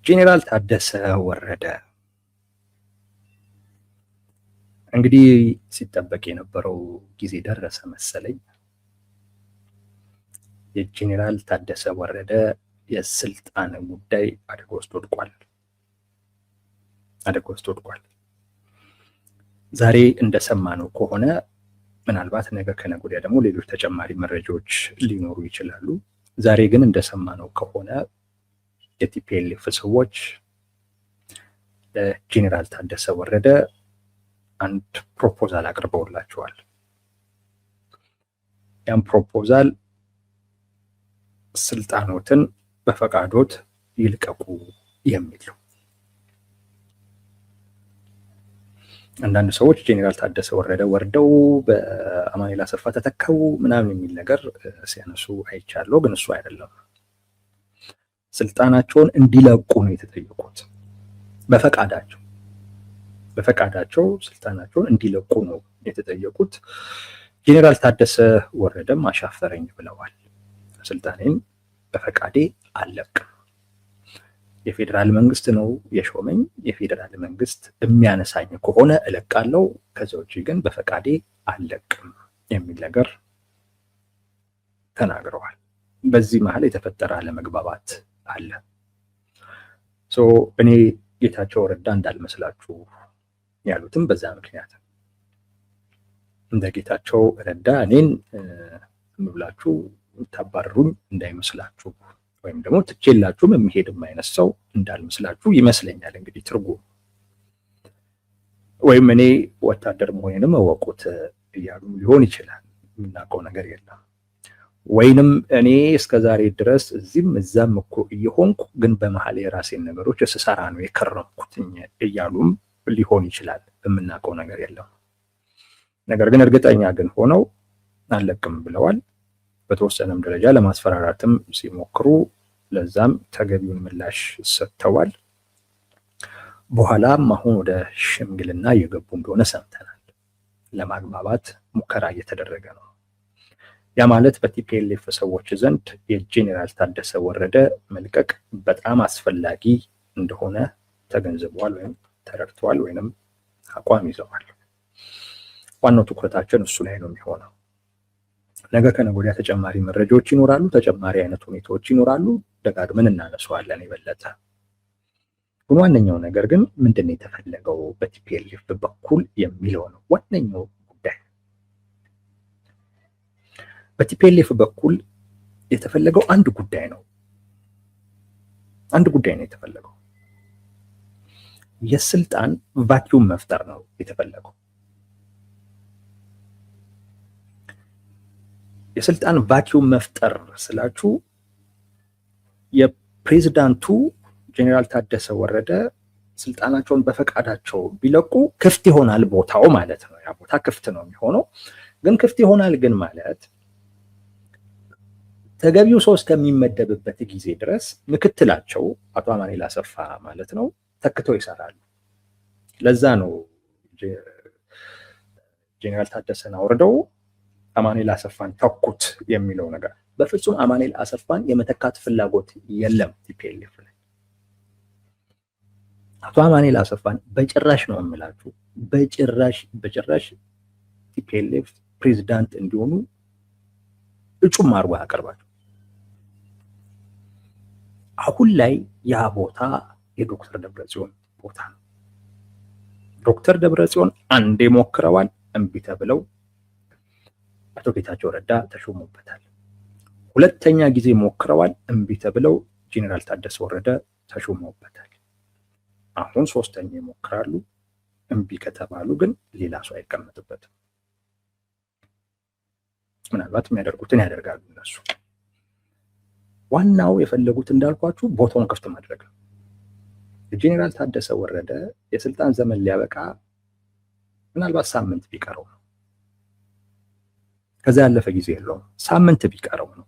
ጄኔራል ታደሰ ወረደ እንግዲህ ሲጠበቅ የነበረው ጊዜ ደረሰ መሰለኝ። የጄኔራል ታደሰ ወረደ የስልጣን ጉዳይ አደጋ ውስጥ ወድቋል። ዛሬ እንደሰማነው ከሆነ ምናልባት ነገ ከነገ ወዲያ ደግሞ ሌሎች ተጨማሪ መረጃዎች ሊኖሩ ይችላሉ። ዛሬ ግን እንደሰማነው ከሆነ የቲፒኤልኤፍ ሰዎች ለጄኔራል ታደሰ ወረደ አንድ ፕሮፖዛል አቅርበውላቸዋል። ያም ፕሮፖዛል ስልጣኖትን በፈቃዶት ይልቀቁ የሚል ነው። አንዳንድ ሰዎች ጄኔራል ታደሰ ወረደ ወርደው በአማኑኤል አሰፋ ተተከው ምናምን የሚል ነገር ሲያነሱ አይቻለሁ። ግን እሱ አይደለም። ስልጣናቸውን እንዲለቁ ነው የተጠየቁት። በፈቃዳቸው ስልጣናቸውን እንዲለቁ ነው የተጠየቁት። ጄኔራል ታደሰ ወረደም አሻፈረኝ ብለዋል። ስልጣኔን በፈቃዴ አልለቅም፣ የፌዴራል መንግስት ነው የሾመኝ፣ የፌዴራል መንግስት የሚያነሳኝ ከሆነ እለቃለሁ፣ ከዚያ ውጭ ግን በፈቃዴ አልለቅም የሚል ነገር ተናግረዋል። በዚህ መሀል የተፈጠረ አለመግባባት አለ። እኔ ጌታቸው ረዳ እንዳልመስላችሁ ያሉትም በዛ ምክንያት እንደ ጌታቸው ረዳ እኔን ብላችሁ ታባረሩኝ እንዳይመስላችሁ፣ ወይም ደግሞ ትቼላችሁም የሚሄድም አይነት ሰው እንዳልመስላችሁ ይመስለኛል። እንግዲህ ትርጉም ወይም እኔ ወታደር መሆኔንም እወቁት እያሉ ሊሆን ይችላል። የምናውቀው ነገር የለም። ወይንም እኔ እስከዛሬ ድረስ እዚህም እዛም እኮ እየሆንኩ ግን በመሀል የራሴን ነገሮች ስሰራ ነው የከረምኩት እያሉም ሊሆን ይችላል። የምናውቀው ነገር የለም። ነገር ግን እርግጠኛ ግን ሆነው አልለቅም ብለዋል። በተወሰነም ደረጃ ለማስፈራራትም ሲሞክሩ ለዛም ተገቢውን ምላሽ ሰጥተዋል። በኋላም አሁን ወደ ሽምግልና እየገቡ እንደሆነ ሰምተናል። ለማግባባት ሙከራ እየተደረገ ነው። ያ ማለት በቲፒኤልኤፍ ሰዎች ዘንድ የጄኔራል ታደሰ ወረደ መልቀቅ በጣም አስፈላጊ እንደሆነ ተገንዝበዋል ወይም ተረድተዋል ወይም አቋም ይዘዋል። ዋናው ትኩረታችን እሱ ላይ ነው የሚሆነው። ነገ ከነገ ወዲያ ተጨማሪ መረጃዎች ይኖራሉ፣ ተጨማሪ አይነት ሁኔታዎች ይኖራሉ። ደጋግመን እናነሳዋለን የበለጠ። ግን ዋነኛው ነገር ግን ምንድን ነው የተፈለገው በቲፒኤልኤፍ በኩል የሚለው ነው ዋነኛው ጉዳይ። በቲፒኤልኤፍ በኩል የተፈለገው አንድ ጉዳይ ነው የተፈለገው። የስልጣን ቫኪዩም መፍጠር ነው የተፈለገው። የስልጣን ቫኪዩም መፍጠር ስላችሁ የፕሬዝዳንቱ ጄኔራል ታደሰ ወረደ ስልጣናቸውን በፈቃዳቸው ቢለቁ ክፍት ይሆናል ቦታው ማለት ነው። ያ ቦታ ክፍት ነው የሚሆነው። ግን ክፍት ይሆናል ግን ማለት ተገቢው ሰው እስከሚመደብበት ጊዜ ድረስ ምክትላቸው አቶ አማኑኤል አሰፋ ማለት ነው ተክተው ይሰራሉ። ለዛ ነው ጄኔራል ታደሰን አውርደው አማኑኤል አሰፋን ተኩት የሚለው ነገር። በፍጹም አማኑኤል አሰፋን የመተካት ፍላጎት የለም ቲፒኤልኤፍ ላይ። አቶ አማኑኤል አሰፋን በጭራሽ ነው የምላችሁ፣ በጭራሽ ቲፒኤልኤፍ ፕሬዝዳንት እንዲሆኑ እጩም አድርጎ ያቀርባቸው። አሁን ላይ ያ ቦታ የዶክተር ደብረጽዮን ቦታ ነው። ዶክተር ደብረጽዮን አንዴ ሞክረዋል፣ እምቢ ተብለው አቶ ጌታቸው ረዳ ተሾሙበታል። ሁለተኛ ጊዜ ሞክረዋል፣ እምቢ ተብለው ጄኔራል ታደሰ ወረደ ተሾሙበታል። አሁን ሶስተኛ ይሞክራሉ፣ እምቢ ከተባሉ ግን ሌላ ሰው አይቀመጥበትም። ምናልባት የሚያደርጉትን ያደርጋሉ እነሱ። ዋናው የፈለጉት እንዳልኳችሁ ቦታውን ክፍት ማድረግ ነው። የጄኔራል ታደሰ ወረደ የስልጣን ዘመን ሊያበቃ ምናልባት ሳምንት ቢቀረው ነው። ከዛ ያለፈ ጊዜ የለውም። ሳምንት ቢቀረው ነው።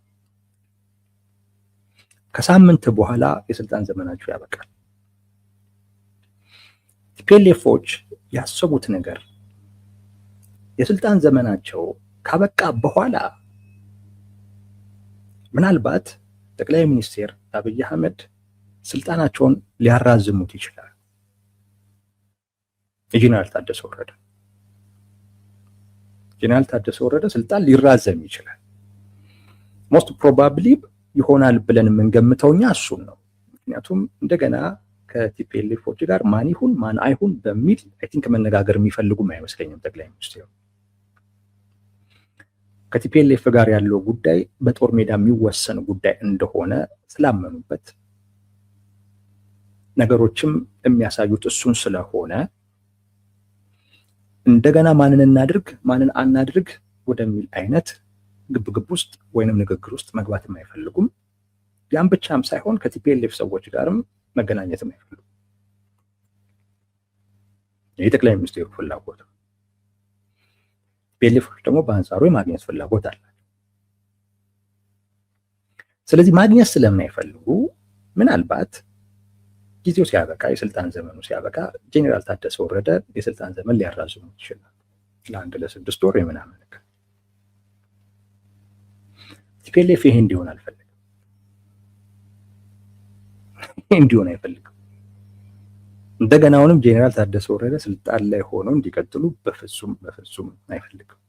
ከሳምንት በኋላ የስልጣን ዘመናቸው ያበቃል። ቲፒኤልኤፎች ያሰቡት ነገር የስልጣን ዘመናቸው ካበቃ በኋላ ምናልባት ጠቅላይ ሚኒስትር አብይ አህመድ ስልጣናቸውን ሊያራዝሙት ይችላል። የጄኔራል ታደሰ ወረደ ስልጣን ሊራዘም ይችላል። ሞስት ፕሮባብሊ ይሆናል ብለን የምንገምተው እኛ እሱን ነው። ምክንያቱም እንደገና ከቲፒኤልኤፎች ጋር ማን ይሁን ማን አይሁን በሚል አይ ቲንክ መነጋገር የሚፈልጉም አይመስለኝም ጠቅላይ ሚኒስትሩ። ከቲፒኤልኤፍ ጋር ያለው ጉዳይ በጦር ሜዳ የሚወሰን ጉዳይ እንደሆነ ስላመኑበት ነገሮችም የሚያሳዩት እሱን ስለሆነ እንደገና ማንን እናድርግ ማንን አናድርግ ወደሚል አይነት ግብግብ ውስጥ ወይንም ንግግር ውስጥ መግባትም አይፈልጉም። ያን ብቻም ሳይሆን ከቲፒኤልኤፍ ሰዎች ጋርም መገናኘትም አይፈልጉም። የጠቅላይ ሚኒስትሩ ፍላጎት ነው። ቲፒኤልኤፎች ደግሞ በአንጻሩ የማግኘት ፍላጎት አላቸው። ስለዚህ ማግኘት ስለማይፈልጉ ምናልባት ጊዜው ሲያበቃ የስልጣን ዘመኑ ሲያበቃ ጄኔራል ታደሰ ወረደ የስልጣን ዘመን ሊያራዝሙ ይችላል ለ6 ወር ምናምን። ቲፒኤልኤፍ ይሄ እንዲሆን አልፈልግም። እንዲሆን አይፈልግም። እንደገና አሁንም ጄኔራል ታደሰ ወረደ ስልጣን ላይ ሆነው እንዲቀጥሉ በፍጹም አይፈልግም።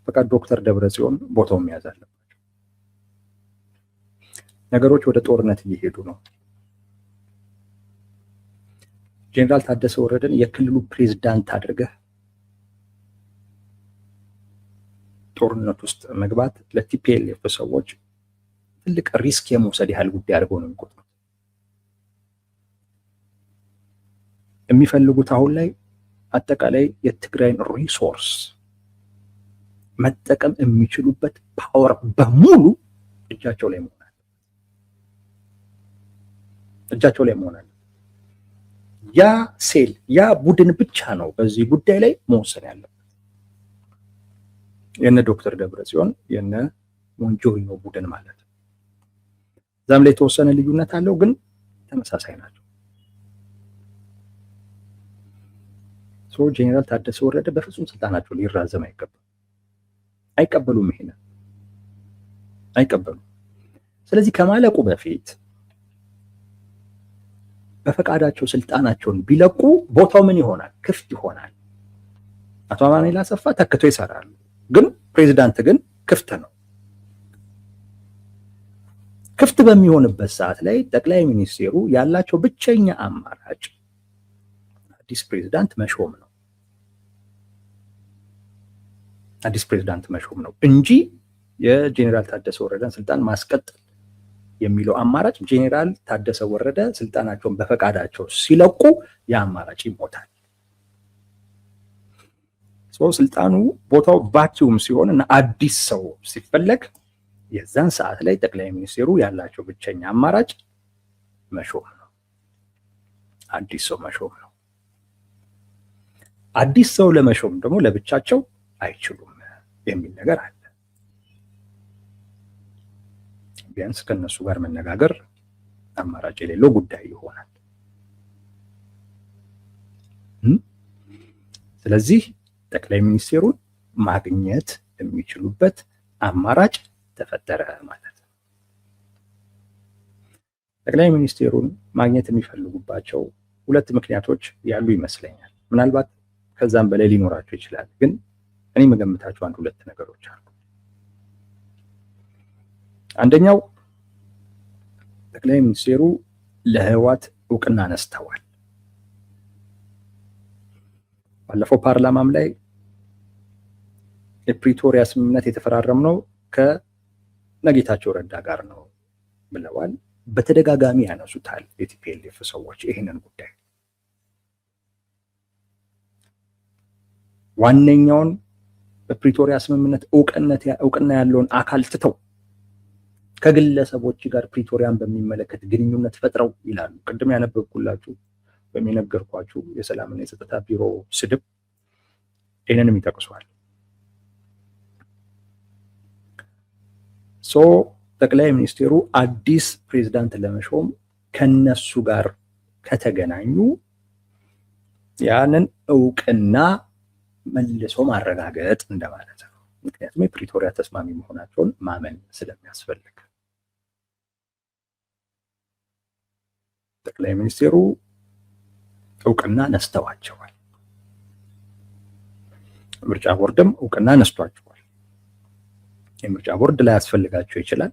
በቃ ዶክተር ደብረጽዮን ቦታውን መያዝ አለባቸው። ነገሮች ወደ ጦርነት እየሄዱ ነው። ጄኔራል ታደሰ ወረደን የክልሉ ፕሬዝዳንት አድርገህ ጦርነት ውስጥ መግባት ለቲፒኤልኤፍ ሰዎች ትልቅ ሪስክ የመውሰድ ያህል ጉዳይ አድርገው ነው የሚቆጥሩት። የሚፈልጉት አሁን ላይ አጠቃላይ የትግራይን ሪሶርስ መጠቀም የሚችሉበት ፓወር በሙሉ እጃቸው ላይ መሆን አለ። ያ ሴል ያ ቡድን ብቻ ነው በዚህ ጉዳይ ላይ መወሰን ያለበት። የነ ዶክተር ደብረጽዮን የነ ሞንጆሪኖ ቡድን ማለት ነው። ዛም ላይ የተወሰነ ልዩነት አለው፣ ግን ተመሳሳይ ናቸው። ጄኔራል ታደሰ ወረደ በፍጹም ስልጣናቸው ሊራዘም አይቀበሉም። ይሄን አይቀበሉም። ስለዚህ ከማለቁ በፊት በፈቃዳቸው ስልጣናቸውን ቢለቁ ቦታው ምን ይሆናል? ክፍት ይሆናል። አቶ አማኑኤል አሰፋ ተክተው ይሰራሉ። ግን ፕሬዝዳንት ግን ክፍት ነው። ክፍት በሚሆንበት ሰዓት ላይ ጠቅላይ ሚኒስትሩ ያላቸው ብቸኛ አማራጭ አዲስ ፕሬዝዳንት መሾም ነው እንጂ የጄኔራል ታደሰ ወረደን ስልጣን ማስቀጠል የሚለው አማራጭ ጄኔራል ታደሰ ወረደ ስልጣናቸውን በፈቃዳቸው ሲለቁ የአማራጭ ይሞታል። ስልጣኑ ቦታው ቫኪዩም ሲሆን እና አዲስ ሰው ሲፈለግ የዛን ሰዓት ላይ ጠቅላይ ሚኒስትሩ ያላቸው ብቸኛ አማራጭ መሾም ነው። አዲስ ሰው መሾም ነው። አዲስ ሰው ለመሾም ደግሞ ለብቻቸው አይችሉም የሚል ነገር አለ። ቢያንስ ከነሱ ጋር መነጋገር አማራጭ የሌለው ጉዳይ ይሆናል። ስለዚህ ጠቅላይ ሚኒስትሩን ማግኘት የሚችሉበት አማራጭ ተፈጠረ ማለት ነው። ጠቅላይ ሚኒስትሩን ማግኘት የሚፈልጉባቸው ሁለት ምክንያቶች ያሉ ይመስለኛል። ምናልባት ከዛም በላይ ሊኖራቸው ይችላል፣ ግን እኔ መገምታቸው አንድ ሁለት ነገሮች አሉ። አንደኛው ጠቅላይ ሚኒስትሩ ለህወሓት እውቅና ነስተዋል። ባለፈው ፓርላማም ላይ የፕሪቶሪያ ስምምነት የተፈራረምነው ከነጌታቸው ረዳ ጋር ነው ብለዋል። በተደጋጋሚ ያነሱታል የቲፒኤልኤፍ ሰዎች ይህንን ጉዳይ። ዋነኛውን በፕሪቶሪያ ስምምነት እውቅና ያለውን አካል ትተው ከግለሰቦች ጋር ፕሪቶሪያን በሚመለከት ግንኙነት ፈጥረው ይላሉ። ቅድም ያነበብኩላችሁ ወይም የነገርኳችሁ የሰላምና የጸጥታ ቢሮ ስድብ ይህንንም ይጠቅሷል። ጠቅላይ ሚኒስትሩ አዲስ ፕሬዝዳንት ለመሾም ከነሱ ጋር ከተገናኙ ያንን እውቅና መልሶ ማረጋገጥ እንደማለት ነው። ምክንያቱም የፕሪቶሪያ ተስማሚ መሆናቸውን ማመን ስለሚያስፈልግ ጠቅላይ ሚኒስቴሩ እውቅና ነስተዋቸዋል። ምርጫ ቦርድም እውቅና ነስቷቸዋል። የምርጫ ቦርድ ላይ ያስፈልጋቸው ይችላል።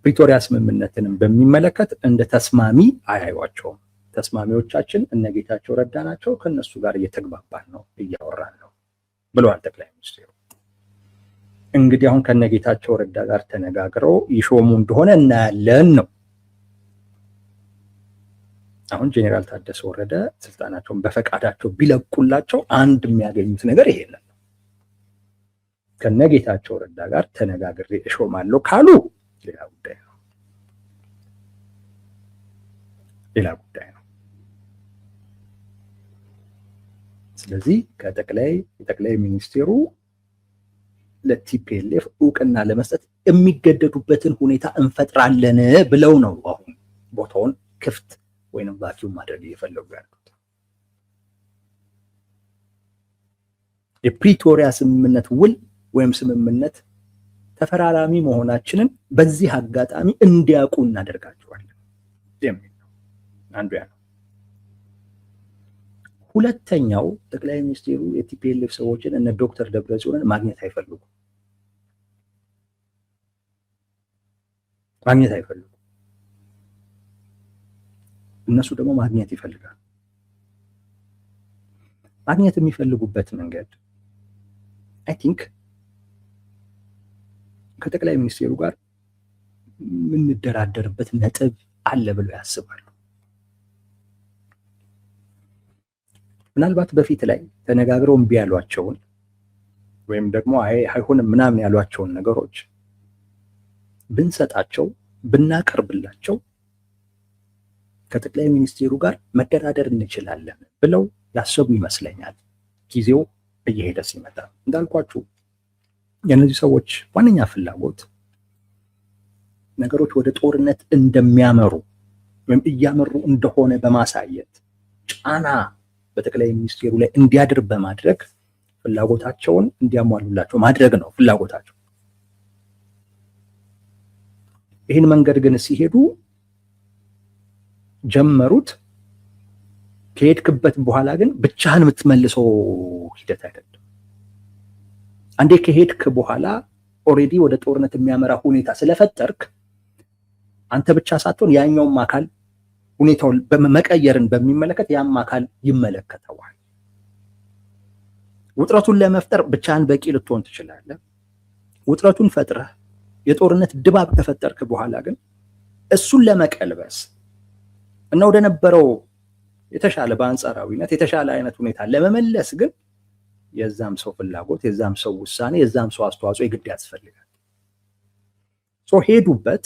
ፕሪቶሪያ ስምምነትንም በሚመለከት እንደ ተስማሚ አያዩዋቸውም። ተስማሚዎቻችን እነ ጌታቸው ረዳ ናቸው፣ ከነሱ ጋር እየተግባባን ነው፣ እያወራን ነው ብለዋል ጠቅላይ ሚኒስትሩ። እንግዲህ አሁን ከነ ጌታቸው ረዳ ጋር ተነጋግረው ይሾሙ እንደሆነ እናያለን ነው። አሁን ጄኔራል ታደሰ ወረደ ስልጣናቸውን በፈቃዳቸው ቢለቁላቸው አንድ የሚያገኙት ነገር ይሄን ነው። ከነ ጌታቸው ረዳ ጋር ተነጋግሬ እሾማለሁ ካሉ ሌላ ጉዳይ ነው፣ ሌላ ጉዳይ ነው። ስለዚህ ጠቅላይ ሚኒስቴሩ ለቲፒኤልኤፍ እውቅና ለመስጠት የሚገደዱበትን ሁኔታ እንፈጥራለን ብለው ነው አሁን ቦታውን ክፍት ወይንም ቫኪዩም ማድረግ እየፈለጉ ያሉት። የፕሪቶሪያ ስምምነት ውል ወይም ስምምነት ተፈራራሚ መሆናችንን በዚህ አጋጣሚ እንዲያውቁ እናደርጋቸዋለን የሚል ነው። አንዱ ያ ነው። ሁለተኛው ጠቅላይ ሚኒስቴሩ የቲፒኤልኤፍ ሰዎችን እነ ዶክተር ደብረጽዮንን ማግኘት አይፈልጉም። እነሱ ደግሞ ማግኘት ይፈልጋሉ። ማግኘት የሚፈልጉበት መንገድ አይ ቲንክ ከጠቅላይ ሚኒስቴሩ ጋር የምንደራደርበት ነጥብ አለ ብለው ያስባሉ። ምናልባት በፊት ላይ ተነጋግረው እምቢ ያሏቸውን ወይም ደግሞ አይሆንም ምናምን ያሏቸውን ነገሮች ብንሰጣቸው ብናቀርብላቸው ከጠቅላይ ሚኒስቴሩ ጋር መደራደር እንችላለን ብለው ያሰቡ ይመስለኛል። ጊዜው እየሄደ ሲመጣ እንዳልኳችሁ የእነዚህ ሰዎች ዋነኛ ፍላጎት ነገሮች ወደ ጦርነት እንደሚያመሩ ወይም እያመሩ እንደሆነ በማሳየት ጫና በጠቅላይ ሚኒስቴሩ ላይ እንዲያድር በማድረግ ፍላጎታቸውን እንዲያሟሉላቸው ማድረግ ነው ፍላጎታቸው። ይህን መንገድ ግን ሲሄዱ ጀመሩት። ከሄድክበት በኋላ ግን ብቻህን የምትመልሰው ሂደት አይደለም። አንዴ ከሄድክ በኋላ ኦሬዲ ወደ ጦርነት የሚያመራ ሁኔታ ስለፈጠርክ አንተ ብቻ ሳትሆን ያኛውም አካል ሁኔታውን መቀየርን በሚመለከት ያም አካል ይመለከተዋል። ውጥረቱን ለመፍጠር ብቻህን በቂ ልትሆን ትችላለህ። ውጥረቱን ፈጥረህ የጦርነት ድባብ ከፈጠርክ በኋላ ግን እሱን ለመቀልበስ እና ወደ ነበረው የተሻለ በአንጻራዊነት የተሻለ አይነት ሁኔታ ለመመለስ ግን የዛም ሰው ፍላጎት፣ የዛም ሰው ውሳኔ፣ የዛም ሰው አስተዋጽኦ የግድ ያስፈልጋል። ሄዱበት።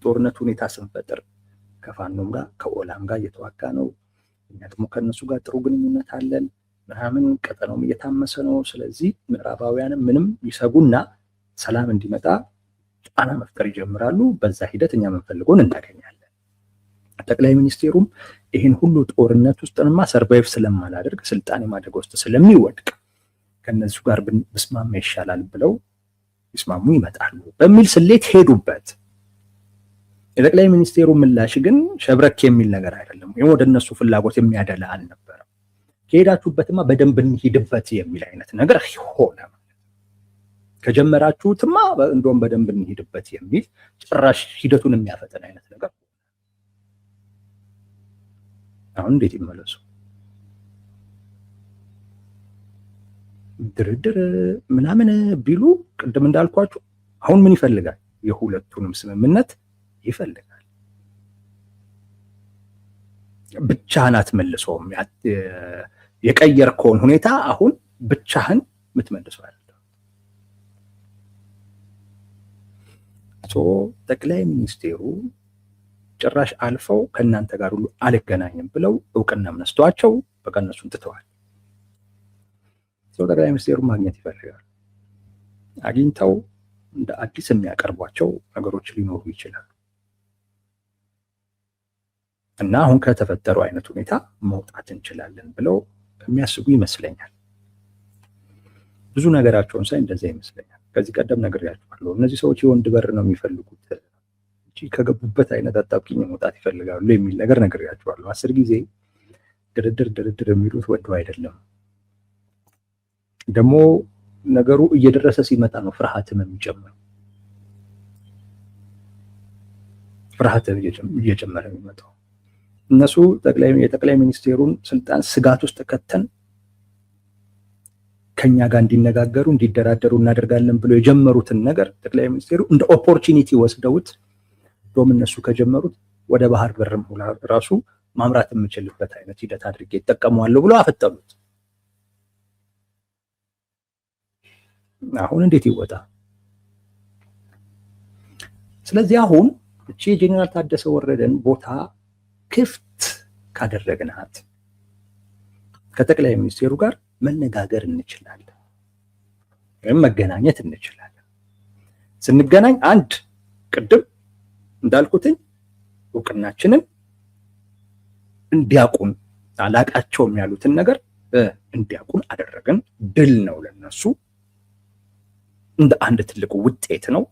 ጦርነት ሁኔታ ስንፈጥር ከፋኖም ጋር ከኦላም ጋር እየተዋጋ ነው። እኛ ደግሞ ከነሱ ጋር ጥሩ ግንኙነት አለን ምናምን፣ ቀጠናውም እየታመሰ ነው። ስለዚህ ምዕራባውያንም ምንም ይሰጉና ሰላም እንዲመጣ ጫና መፍጠር ይጀምራሉ። በዛ ሂደት እኛ የምንፈልገውን እናገኛለን። ጠቅላይ ሚኒስቴሩም ይህን ሁሉ ጦርነት ውስጥንማ ሰርቫይቭ ስለማላደርግ ስልጣኔ ማደግ ውስጥ ስለሚወድቅ ከነሱ ጋር ብስማማ ይሻላል ብለው ይስማሙ ይመጣሉ በሚል ስሌት ሄዱበት። የጠቅላይ ሚኒስቴሩ ምላሽ ግን ሸብረክ የሚል ነገር አይደለም፣ ወይም ወደ እነሱ ፍላጎት የሚያደላ አልነበረም። ከሄዳችሁበትማ በደንብ እንሂድበት የሚል አይነት ነገር ሆነ። ከጀመራችሁትማ እንደውም በደንብ እንሂድበት የሚል ጭራሽ ሂደቱን የሚያፈጠን አይነት ነገር። አሁን እንዴት ይመለሱ? ድርድር ምናምን ቢሉ ቅድም እንዳልኳችሁ አሁን ምን ይፈልጋል? የሁለቱንም ስምምነት ይፈልጋል። ብቻህን አትመልሰውም። የቀየርከውን ሁኔታ አሁን ብቻህን የምትመልሰው አይደለም። ጠቅላይ ሚኒስቴሩ ጭራሽ አልፈው ከእናንተ ጋር ሁሉ አልገናኝም ብለው እውቅና ነስተዋቸው በቃ እነሱን ትተዋል። ጠቅላይ ሚኒስቴሩ ማግኘት ይፈልጋል። አግኝተው እንደ አዲስ የሚያቀርቧቸው ነገሮች ሊኖሩ ይችላሉ እና አሁን ከተፈጠረው አይነት ሁኔታ መውጣት እንችላለን ብለው የሚያስቡ ይመስለኛል። ብዙ ነገራቸውን ሳይ እንደዛ ይመስለኛል። ከዚህ ቀደም ነግሬያቸዋለሁ። እነዚህ ሰዎች የወንድ በር ነው የሚፈልጉት። ከገቡበት አይነት አጣብቂኝ መውጣት ይፈልጋሉ የሚል ነገር ነግሬያቸዋለሁ። 10 ጊዜ ድርድር የሚሉት ወደው አይደለም። ደግሞ ነገሩ እየደረሰ ሲመጣ ነው ፍርሃትም የሚጨምረው። ፍርሃትም እየጨመረ የሚመጣው እነሱ የጠቅላይ ሚኒስቴሩን ስልጣን ስጋት ውስጥ ከተን ከኛ ጋር እንዲነጋገሩ እንዲደራደሩ እናደርጋለን ብሎ የጀመሩትን ነገር ጠቅላይ ሚኒስቴሩ እንደ ኦፖርቹኒቲ ወስደውት ዶም እነሱ ከጀመሩት ወደ ባህር በርም ራሱ ማምራት የምችልበት አይነት ሂደት አድርጌ ይጠቀመዋለሁ ብሎ አፈጠሉት። አሁን እንዴት ይወጣ? ስለዚህ አሁን እቺ ጄኔራል ታደሰ ወረደን ቦታ ክፍት ካደረግናት ከጠቅላይ ሚኒስቴሩ ጋር መነጋገር እንችላለን፣ ወይም መገናኘት እንችላለን። ስንገናኝ አንድ ቅድም እንዳልኩትኝ እውቅናችንን እንዲያቁን አላቃቸውም ያሉትን ነገር እንዲያቁን አደረግን። ድል ነው ለነሱ፣ እንደ አንድ ትልቁ ውጤት ነው።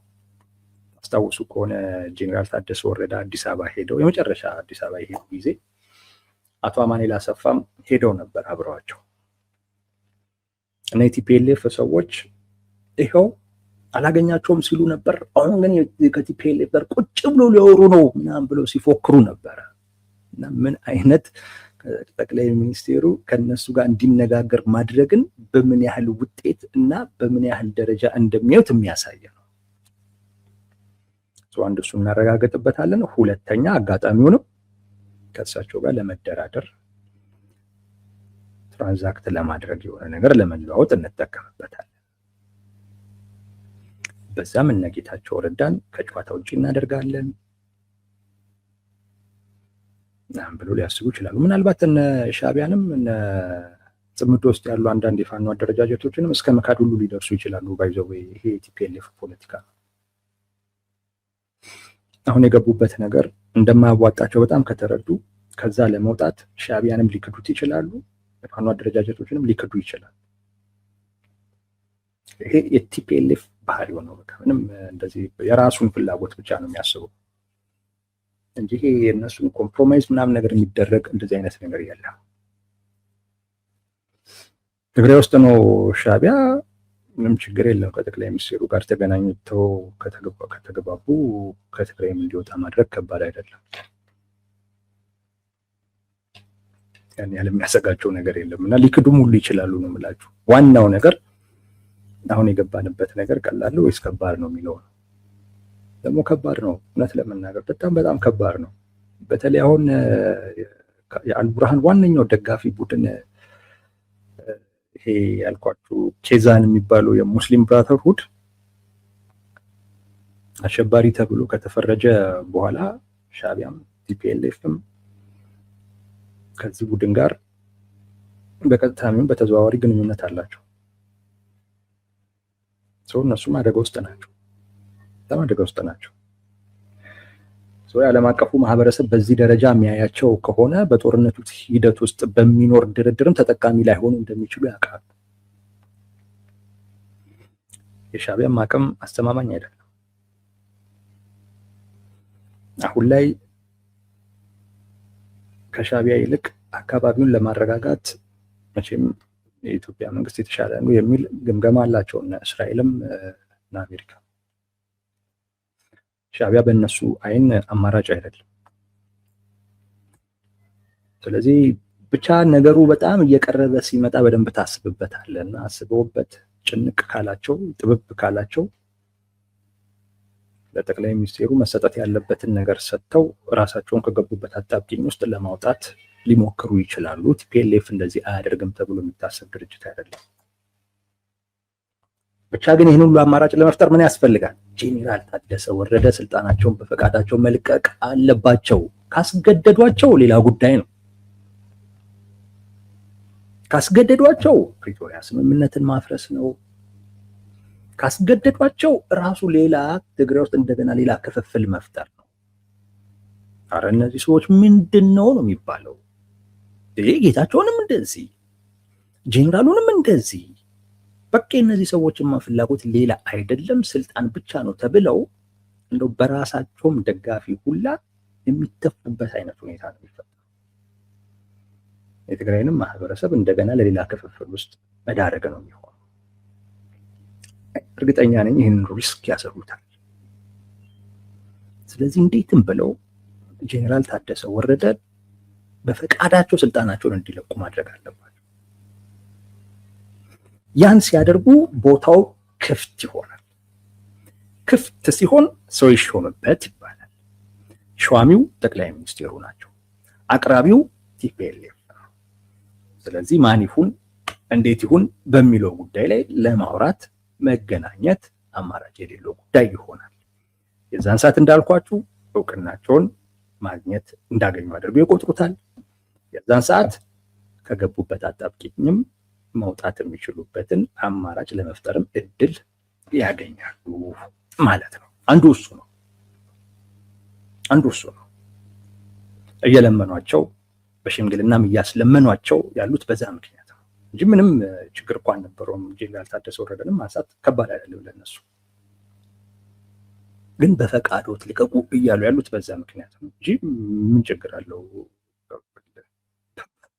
አስታውሱ ከሆነ ጄኔራል ታደሰ ወረደ አዲስ አበባ ሄደው የመጨረሻ አዲስ አበባ የሄዱ ጊዜ አቶ አማኑኤል አሰፋም ሄደው ነበር አብረዋቸው። እና የቲፒኤልኤፍ ሰዎች ይኸው አላገኛቸውም ሲሉ ነበር። አሁን ግን ከቲፒኤልኤፍ ጋር ቁጭ ብሎ ሊያወሩ ነው ምናምን ብለው ሲፎክሩ ነበረ። እና ምን አይነት ጠቅላይ ሚኒስቴሩ ከነሱ ጋር እንዲነጋገር ማድረግን በምን ያህል ውጤት እና በምን ያህል ደረጃ እንደሚያዩት የሚያሳይ ነው። አንድ እሱ እናረጋግጥበታለን። ሁለተኛ አጋጣሚውንም ከእሳቸው ጋር ለመደራደር ትራንዛክት ለማድረግ የሆነ ነገር ለመለዋወጥ እንጠቀምበታለን። በዛም እነ ጌታቸው ረዳን ከጨዋታ ውጭ እናደርጋለን ናም ብሎ ሊያስቡ ይችላሉ። ምናልባት እነ ሻዕቢያንም እነ ጽምዶ ውስጥ ያሉ አንዳንድ የፋኖ አደረጃጀቶችንም እስከ መካድ ሁሉ ሊደርሱ ይችላሉ። ባይዘው ይሄ ቲፒኤልኤፍ ፖለቲካ አሁን የገቡበት ነገር እንደማያዋጣቸው በጣም ከተረዱ ከዛ ለመውጣት ሻዕቢያንም ሊክዱት ይችላሉ፣ የፋኖ አደረጃጀቶችንም ሊክዱ ይችላል። ይሄ የቲፒኤልኤፍ ባህሪው ነው። በቃ ምንም እንደዚህ የራሱን ፍላጎት ብቻ ነው የሚያስበው እንጂ ይሄ የእነሱን ኮምፕሮማይዝ ምናምን ነገር የሚደረግ እንደዚህ አይነት ነገር የለም። ትግራይ ውስጥ ነው ሻዕቢያ፣ ምንም ችግር የለም። ከጠቅላይ ሚኒስትሩ ጋር ተገናኝተው ከተገባቡ ከትግራይም እንዲወጣ ማድረግ ከባድ አይደለም። ያን ያህል የሚያሰጋቸው ነገር የለም እና ሊክዱም ሁሉ ይችላሉ ነው የምላችሁ። ዋናው ነገር አሁን የገባንበት ነገር ቀላል ወይስ ከባድ ነው የሚለው ነው። ደግሞ ከባድ ነው፣ እውነት ለመናገር በጣም ከባድ ነው። በተለይ አሁን የአልቡርሃን ዋነኛው ደጋፊ ቡድን ይሄ ያልኳችሁ ኬዛን የሚባለው የሙስሊም ብራዘርሁድ አሸባሪ ተብሎ ከተፈረጀ በኋላ ሻዕቢያም ቲፒኤልኤፍም ከዚህ ቡድን ጋር በቀጥታም በተዘዋዋሪ ግንኙነት አላቸው። እነሱም አደጋ ውስጥ ናቸው፣ በጣም አደጋ ውስጥ ናቸው። የዓለም አቀፉ ማህበረሰብ በዚህ ደረጃ የሚያያቸው ከሆነ በጦርነቱ ሂደት ውስጥ በሚኖር ድርድርም ተጠቃሚ ላይሆኑ እንደሚችሉ ያውቃሉ። የሻዕቢያም አቅም አስተማማኝ አይደለም። አሁን ላይ ከሻዕቢያ ይልቅ አካባቢውን ለማረጋጋት መቼም የኢትዮጵያ መንግስት የተሻለ ነው የሚል ግምገማ አላቸው እና እስራኤልም እና አሜሪካ። ሻዕቢያ በእነሱ አይን አማራጭ አይደለም። ስለዚህ ብቻ ነገሩ በጣም እየቀረበ ሲመጣ በደንብ ታስብበታለህ እና አስበውበት ጭንቅ ካላቸው ጥብብ ካላቸው ለጠቅላይ ሚኒስቴሩ መሰጠት ያለበትን ነገር ሰጥተው ራሳቸውን ከገቡበት አጣብቂኝ ውስጥ ለማውጣት ሊሞክሩ ይችላሉ። ቲፒኤልኤፍ እንደዚህ አያደርግም ተብሎ የሚታሰብ ድርጅት አይደለም። ብቻ ግን ይህን ሁሉ አማራጭ ለመፍጠር ምን ያስፈልጋል? ጄኔራል ታደሰ ወረደ ስልጣናቸውን በፈቃዳቸው መልቀቅ አለባቸው። ካስገደዷቸው ሌላ ጉዳይ ነው። ካስገደዷቸው ፕሪቶሪያ ስምምነትን ማፍረስ ነው። ካስገደዷቸው ራሱ ሌላ ትግራይ ውስጥ እንደገና ሌላ ክፍፍል መፍጠር ነው። አረ እነዚህ ሰዎች ምንድነው ነው የሚባለው? ጌታቸውንም እንደዚህ ጄኔራሉንም እንደዚህ በቃ እነዚህ ሰዎችማ ፍላጎት ሌላ አይደለም ስልጣን ብቻ ነው ተብለው እንደው በራሳቸውም ደጋፊ ሁላ የሚተፉበት አይነት ሁኔታ ነው የሚፈጠረው። የትግራይንም ማህበረሰብ እንደገና ለሌላ ክፍፍል ውስጥ መዳረግ ነው የሚሆነው። እርግጠኛ ነኝ ይህንን ሪስክ ያሰሩታል። ስለዚህ እንዴትም ብለው ጄኔራል ታደሰ ወረደ በፈቃዳቸው ስልጣናቸውን እንዲለቁ ማድረግ አለባቸው። ያን ሲያደርጉ ቦታው ክፍት ይሆናል። ክፍት ሲሆን ሰው ይሾምበት ይባላል። ሿሚው ጠቅላይ ሚኒስቴሩ ናቸው። አቅራቢው ቲፒኤልኤፍ ነው። ስለዚህ ማን ይሁን እንዴት ይሁን በሚለው ጉዳይ ላይ ለማውራት መገናኘት አማራጭ የሌለው ጉዳይ ይሆናል። የዛን ሰዓት እንዳልኳችሁ እውቅናቸውን ማግኘት እንዳገኙ አድርገው ይቆጥሩታል። የዛን ሰዓት ከገቡበት አጣብቂኝም መውጣት የሚችሉበትን አማራጭ ለመፍጠርም እድል ያገኛሉ ማለት ነው። አንዱ እሱ ነው። እየለመኗቸው በሽምግልናም እያስለመኗቸው ያሉት በዛ ምክንያት ነው እንጂ ምንም ችግር እንኳን ነበረውም። ጄኔራል ታደሰ ወረደንም ማንሳት ከባድ አይደለም ለነሱ። ግን በፈቃዶት ልቀቁ እያሉ ያሉት በዛ ምክንያት ነው እንጂ ምን ችግር አለው?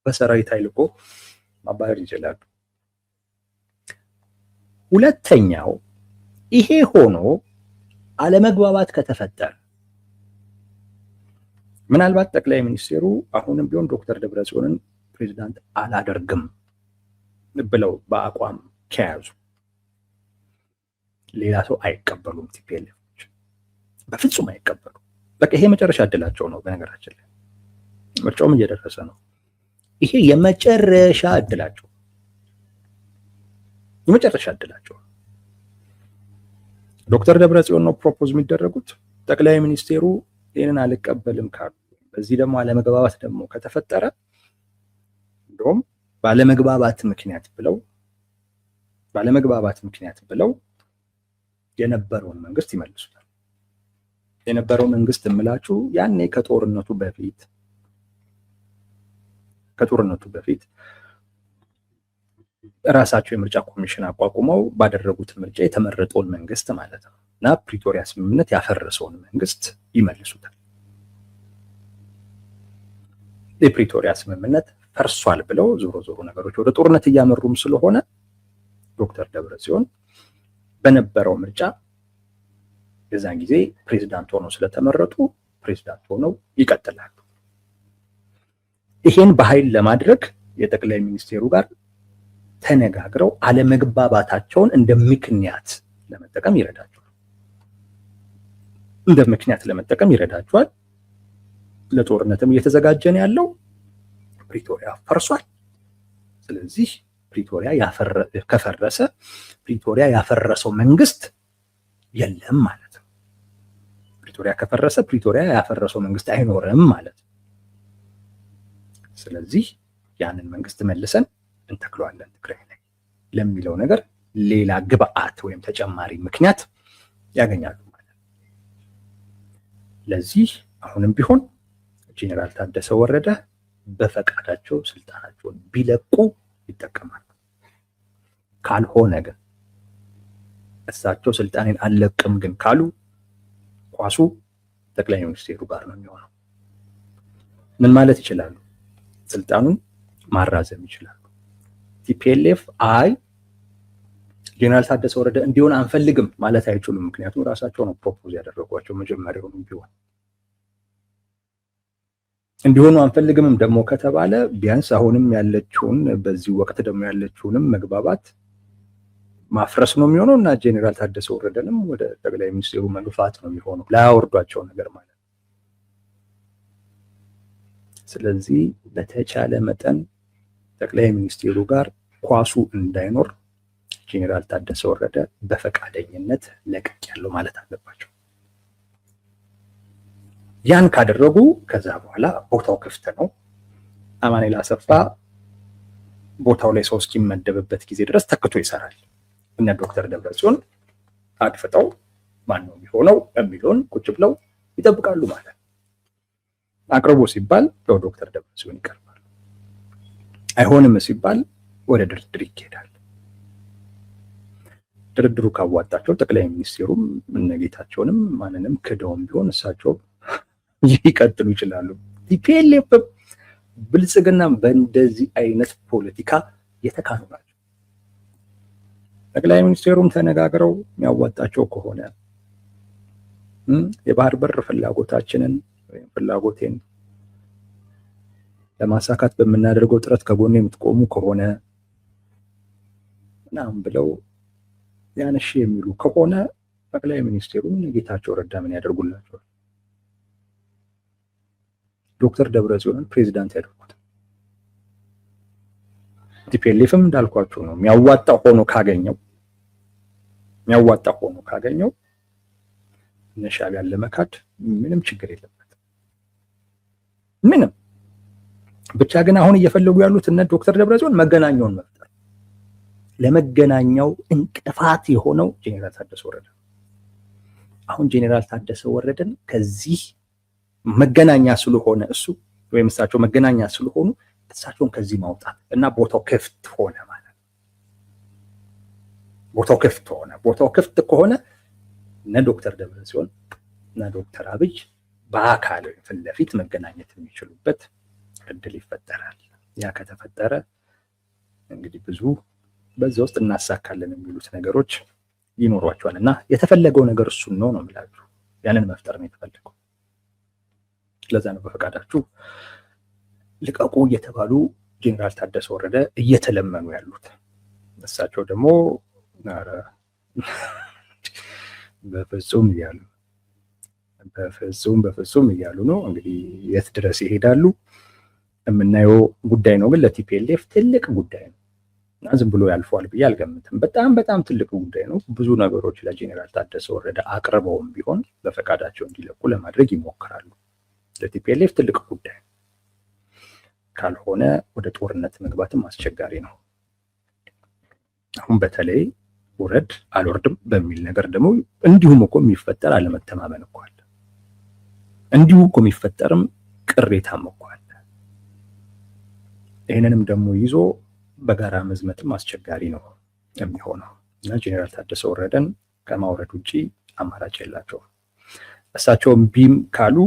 በሰራዊት ኃይል እኮ ማባረር ይችላሉ። ሁለተኛው ይሄ ሆኖ አለመግባባት ከተፈጠረ ምናልባት ጠቅላይ ሚኒስቴሩ አሁንም ቢሆን ዶክተር ደብረጽዮንን ፕሬዚዳንት አላደርግም ብለው በአቋም ከያዙ ሌላ ሰው አይቀበሉም። ቲፒኤልኤፎች በፍጹም አይቀበሉ። በቃ ይሄ መጨረሻ እድላቸው ነው። በነገራችን ላይ ምርጫውም እየደረሰ ነው። ይሄ የመጨረሻ እድላቸው ዶክተር ደብረጽዮን ነው ፕሮፖዝ የሚደረጉት። ጠቅላይ ሚኒስቴሩ ይህንን አልቀበልም ካሉ በዚህ ደግሞ አለመግባባት ደግሞ ከተፈጠረ እንደውም ባለመግባባት ምክንያት ብለው የነበረውን መንግስት ይመልሱታል። የነበረው መንግስት እምላችሁ ያኔ ከጦርነቱ በፊት ራሳቸው የምርጫ ኮሚሽን አቋቁመው ባደረጉት ምርጫ የተመረጠውን መንግስት ማለት ነው እና ፕሪቶሪያ ስምምነት ያፈረሰውን መንግስት ይመልሱታል። የፕሪቶሪያ ስምምነት ፈርሷል ብለው ዞሮ ነገሮች ወደ ጦርነት እያመሩም ስለሆነ ዶክተር ደብረጽዮን በነበረው ምርጫ የዛን ጊዜ ፕሬዝዳንት ሆነው ስለተመረጡ ፕሬዝዳንት ሆነው ይቀጥላሉ። ይሄን በኃይል ለማድረግ የጠቅላይ ሚኒስቴሩ ጋር ተነጋግረው አለመግባባታቸውን እንደ ምክንያት ለመጠቀም ይረዳቸዋል። ለጦርነትም እየተዘጋጀን ያለው ፕሪቶሪያ ፈርሷል። ስለዚህ ከፈረሰ ፕሪቶሪያ ያፈረሰው መንግስት የለም ማለት ነው። ፕሪቶሪያ ከፈረሰ ፕሪቶሪያ ያፈረሰው መንግስት አይኖርም ማለት ነው። ስለዚህ ያንን መንግስት መልሰን እንተክለዋለን ትግራይ ላይ ለሚለው ነገር ሌላ ግብአት ወይም ተጨማሪ ምክንያት ያገኛሉ ማለት ነው። ለዚህ አሁንም ቢሆን ጄኔራል ታደሰ ወረደ በፈቃዳቸው ስልጣናቸውን ቢለቁ ይጠቀማሉ። ካልሆነ ግን እሳቸው ስልጣኔን አልለቅም ግን ካሉ ኳሱ ጠቅላይ ሚኒስቴሩ ጋር ነው የሚሆነው። ምን ማለት ይችላሉ? ስልጣኑን ማራዘም ይችላሉ። ቲፒኤልኤፍ ጄኔራል ታደሰ ወረደ እንዲሆን አንፈልግም ማለት አይችሉም። ምክንያቱም ራሳቸው ነው ፕሮፖዝ ያደረጓቸው መጀመሪያውኑ ቢሆን። እንዲሆኑ አንፈልግምም ደግሞ ከተባለ ቢያንስ አሁንም ያለችውን በዚህ ወቅት ደግሞ ያለችውንም መግባባት ማፍረስ ነው የሚሆነው እና ጄኔራል ታደሰ ወረደንም ወደ ጠቅላይ ሚኒስቴሩ መግፋት ነው የሚሆነው፣ ላያወርዷቸው ነገር ማለት ነው። ስለዚህ በተቻለ መጠን ጠቅላይ ሚኒስቴሩ ጋር ኳሱ እንዳይኖር ጄኔራል ታደሰ ወረደ በፈቃደኝነት ለቀቅ ያለው ማለት አለባቸው። ያን ካደረጉ ከዛ በኋላ ቦታው ክፍት ነው። አማኑኤል አሰፋ ቦታው ላይ ሰው እስኪመደብበት ጊዜ ድረስ ተክቶ ይሰራል። እነ ዶክተር ደብረጽዮን አድፍጠው ማን ነው የሚሆነው የሚለውን ቁጭ ብለው ይጠብቃሉ ማለት ነው። አቅርቦ ሲባል ዶክተር ደብረጽዮን ይቀርባል። አይሆንም ሲባል ወደ ድርድር ይሄዳል። ድርድሩ ካዋጣቸው ጠቅላይ ሚኒስትሩም እነጌታቸውንም ማንንም ክደውም ቢሆን እሳቸው ሊቀጥሉ ይችላሉ። ቲፒኤልኤፍ ብልጽግና በእንደዚህ አይነት ፖለቲካ የተካኑ ናቸው። ጠቅላይ ሚኒስትሩም ተነጋግረው የሚያዋጣቸው ከሆነ የባህር በር ፍላጎታችንን ወይም ፍላጎቴን ለማሳካት በምናደርገው ጥረት ከጎን የምትቆሙ ከሆነ ምናምን ብለው ያነሽ የሚሉ ከሆነ ጠቅላይ ሚኒስትሩን ጌታቸው ረዳ ምን ያደርጉላቸዋል? ዶክተር ደብረጽዮንን ፕሬዚዳንት ያደርጉት። ቲፒኤልኤፍም እንዳልኳችሁ ነው የሚያዋጣ ሆኖ ካገኘው እነ ሻዕቢያን ለመካድ ምንም ችግር የለበትም። ምንም ብቻ ግን አሁን እየፈለጉ ያሉት እነ ዶክተር ደብረጽዮን መገናኛውን መፍጠር፣ ለመገናኛው እንቅፋት የሆነው ጄኔራል ታደሰ ወረደ። አሁን ጄኔራል ታደሰ ወረደን ከዚህ መገናኛ ስለሆነ እሱ ወይም እሳቸው መገናኛ ስለሆኑ እሳቸውን ከዚህ ማውጣት እና ቦታው ክፍት ሆነ ማለት ነው። ቦታው ክፍት ከሆነ እነ ዶክተር ደብረጽዮን እና ዶክተር አብይ በአካል ፊት ለፊት መገናኘት የሚችሉበት እድል ይፈጠራል። ያ ከተፈጠረ እንግዲህ ብዙ በዛ ውስጥ እናሳካለን የሚሉት ነገሮች ይኖሯቸዋል እና የተፈለገው ነገር እሱን ነው የምላችሁ። ያንን መፍጠር ነው የተፈለገው። ለዛ ነው በፈቃዳችሁ ልቀቁ እየተባሉ ጄኔራል ታደሰ ወረደ እየተለመኑ ያሉት። እሳቸው ደግሞ በፍጹም እያሉ ነው። እንግዲህ የት ድረስ ይሄዳሉ የምናየው ጉዳይ ነው። ግን ለቲፒኤልኤፍ ትልቅ ጉዳይ ነው እና ዝም ብሎ ያልፈዋል ብዬ አልገምትም። በጣም ትልቅ ጉዳይ ነው። ብዙ ነገሮች ለጄኔራል ታደሰ ወረደ አቅርበውም ቢሆን በፈቃዳቸው እንዲለቁ ለማድረግ ይሞክራሉ። ለቲፒኤልኤፍ ትልቅ ጉዳይ ካልሆነ ወደ ጦርነት መግባትም አስቸጋሪ ነው። አሁን በተለይ ውረድ አልወርድም በሚል ነገር ደግሞ እንዲሁም እኮ የሚፈጠር አለመተማመን እኮ አለ። እንዲሁ እኮ የሚፈጠርም ቅሬታም እኮ አለ። ይህንንም ደግሞ ይዞ በጋራ መዝመትም አስቸጋሪ ነው የሚሆነው እና ጄኔራል ታደሰ ወረደን ከማውረድ ውጪ አማራጭ የላቸውም። እሳቸውም ቢም ካሉ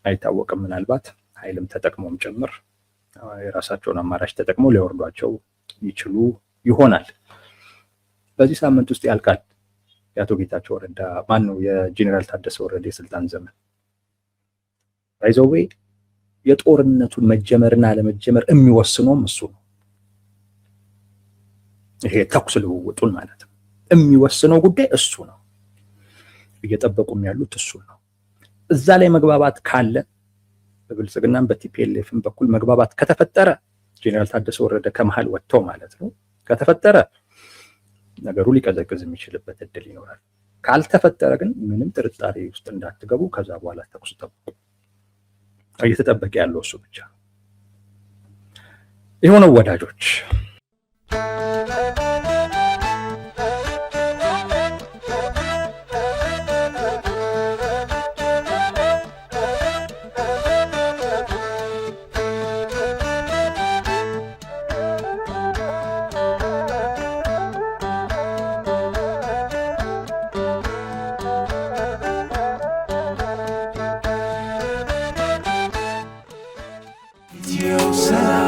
አይታወቅም፣ ምናልባት ኃይልም ተጠቅሞም ጭምር የራሳቸውን አማራጭ ተጠቅሞ ሊያወርዷቸው ይችሉ ይሆናል። በዚህ ሳምንት ውስጥ ያልቃል የአቶ ጌታቸው ረዳ የጄኔራል ታደሰ ወረደ የስልጣን ዘመን። ባይዘዌ የጦርነቱን መጀመርና አለመጀመር የሚወስነውም እሱ ነው። ይሄ ተኩስ ልውውጡን ማለት ነው የሚወስነው ጉዳይ እሱ ነው። እየጠበቁም ያሉት እሱ ነው። እዛ ላይ መግባባት ካለ በብልጽግናም በቲፒኤልኤፍም በኩል መግባባት ከተፈጠረ ጄኔራል ታደሰ ወረደ ከመሃል ወጥተው ማለት ነው ከተፈጠረ ነገሩ ሊቀዘቅዝ የሚችልበት እድል ይኖራል። ካልተፈጠረ ግን ምንም ጥርጣሬ ውስጥ እንዳትገቡ። ከዛ በኋላ ተኩስ ጠብቁ። እየተጠበቀ ያለው እሱ ብቻ ነው። የሆነው ወዳጆች Dios